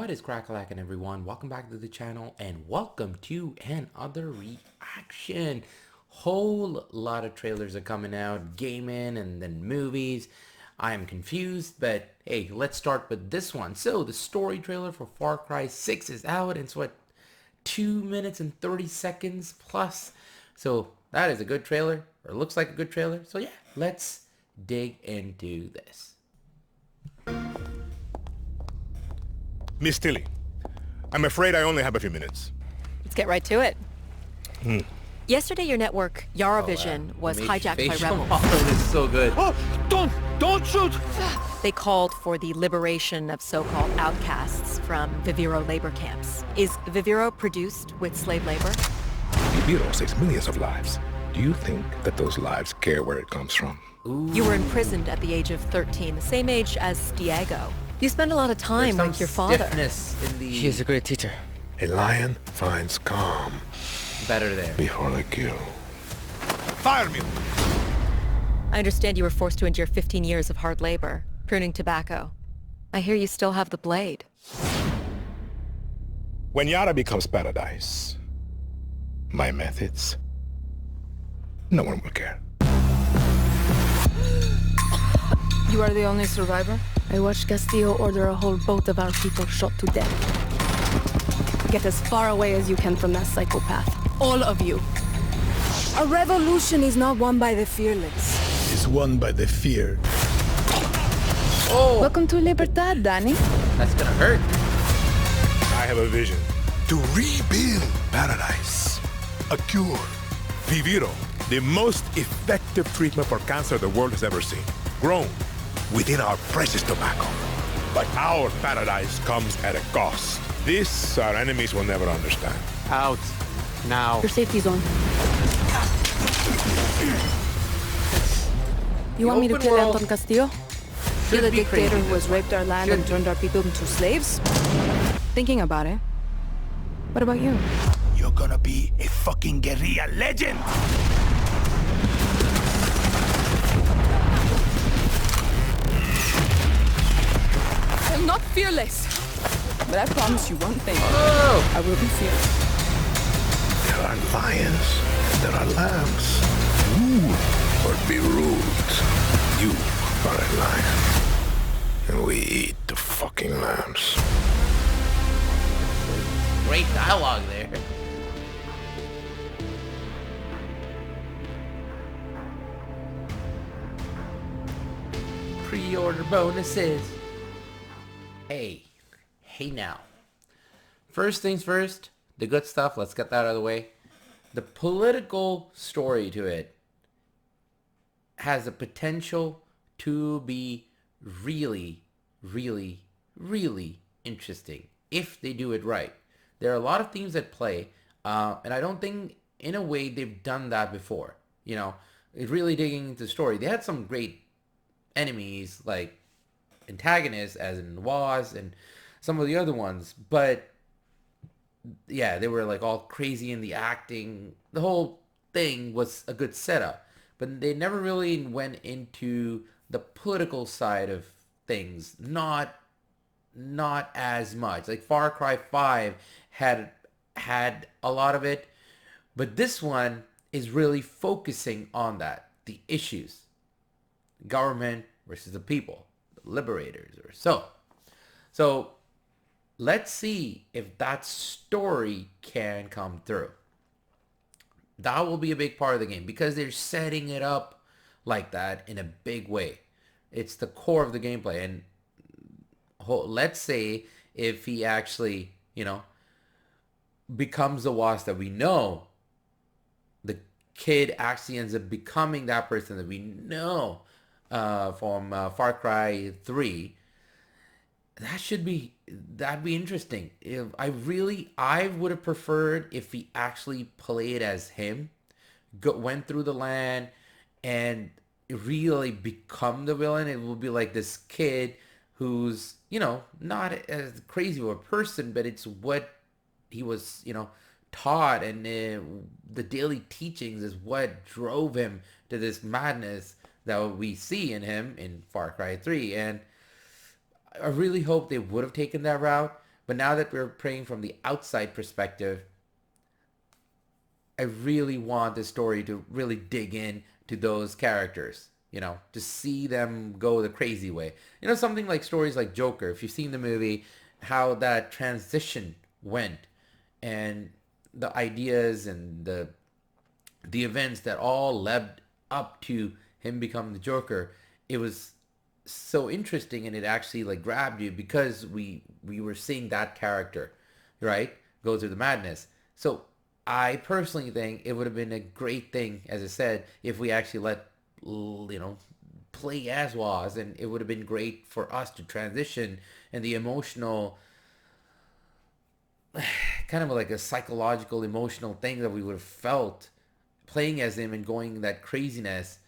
What is crack-a-lackin', everyone? Welcome back to the channel and welcome to another reaction. Whole lot of trailers are coming out, gaming and then movies. I am confused, but hey, let's start with this one. So the story trailer for Far Cry 6 is out. It's what, 2 minutes and 30 seconds plus. So that is a good trailer, or it looks like a good trailer. So yeah, let's dig into this. Miss Tilly, I'm afraid I only have a few minutes. Let's get right to it. Yesterday, your network, Yaravision, was hijacked by rebels. Oh, this is so good. Oh, don't shoot! They called for the liberation of so-called outcasts from Viviro labor camps. Is Viviro produced with slave labor? Viviro saves millions of lives. Do you think that those lives care where it comes from? You were imprisoned at the age of 13, the same age as Diego. You spend a lot of time with your father. Stiffness in the... He is a great teacher. A lion finds calm better there. before the kill. Fire me! I understand you were forced to endure 15 years of hard labor, pruning tobacco. I hear you still have the blade. When Yara becomes paradise, my methods, no one will care. You are the only survivor? I watched Castillo order a whole boat of our people shot to death. Get as far away as you can from that psychopath. All of you. A revolution is not won by the fearless. It's won by the fear. Oh, Welcome to Libertad, Danny. that's gonna hurt. I have a vision to rebuild paradise. A cure. Viviro, the most effective treatment for cancer the world has ever seen. Grown within our precious tobacco. But our paradise comes at a cost. This our enemies will never understand. Out. Now. Your safety zone. You want me to open kill world Anton Castillo? should Kill the be dictator crazy, who has raped our land and turned our people into slaves? Thinking about it. What about you? You're gonna be a fucking guerrilla legend! I'm not fearless. But I promise you one thing. Oh, I will be fearless. There are lions and there are lambs. Rule or be ruled. You are a lion. And we eat the fucking lambs. great dialogue there. Pre-order bonuses. Hey now. First things first, the good stuff, let's get that out of the way. The political story to it has the potential to be really interesting if they do it right. There are a lot of themes at play, and I don't think in a way they've done that before. You know, really digging into the story. They had some great enemies like antagonists as in Vaas and some of the other ones, but yeah, they were like all crazy in the acting. The whole thing was a good setup, but they never really went into the political side of things. Not as much. Like Far Cry 5 had a lot of it, but this one is really focusing on that, the issues. Government versus the people, the liberators or so. So let's see if that story can come through. That will be a big part of the game because they're setting it up like that in a big way. It's the core of the gameplay. And let's say if he actually, you know, becomes the Vaas that we know, the kid actually ends up becoming that person that we know from Far Cry 3. That'd be interesting. I would have preferred if he actually played as him, went through the land and really become the villain. It will be like this kid who's, you know, not as crazy of a person, but it's what he was, you know, taught, and the daily teachings is what drove him to this madness that we see in him in Far Cry 3. And I really hope they would have taken that route, But now that we're playing from the outside perspective, I really want the story to really dig in to those characters, to see them go the crazy way. Something like stories like Joker, if you've seen the movie, how that transition went and the ideas and the events that all led up to him becoming the Joker, it was so interesting, and it actually like grabbed you because we were seeing that character, right, go through the madness. So I personally think it would have been a great thing, as I said, if we actually let play as Vaas, and it would have been great for us to transition and the emotional kind of like a psychological emotional thing that we would have felt playing as him and going that craziness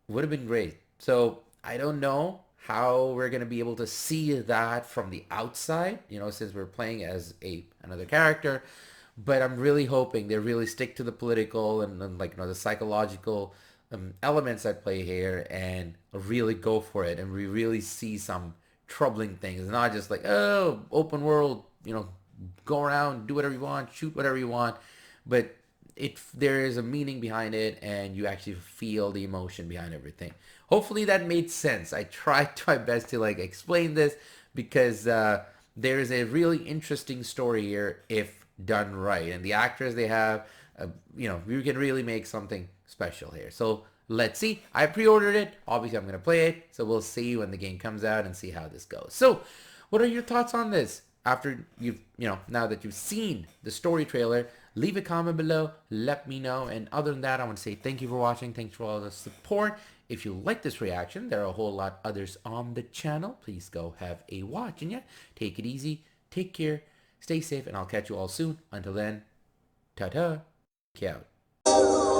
would have been great. So I don't know how we're going to be able to see that from the outside, since we're playing as another character. But I'm really hoping they really stick to the political and like, the psychological elements at play here and really go for it. And we really see some troubling things, not just like, oh, open world, go around, do whatever you want, shoot whatever you want. But there is a meaning behind it, and you actually feel the emotion behind everything. Hopefully that made sense. I tried my best to like explain this because there is a really interesting story here if done right, and the actors they have, we can really make something special here. So let's see. I pre-ordered it. Obviously, I'm gonna play it, so we'll see when the game comes out and see how this goes. So, what are your thoughts on this? After you've, now that you've seen the story trailer, leave a comment below, let me know. And other than that, I want to say thank you for watching. Thanks for all the support. If you like this reaction, there are a whole lot others on the channel. Please go have a watch. And yeah, take it easy, take care, stay safe, and I'll catch you all soon. Until then, ta-ta, out.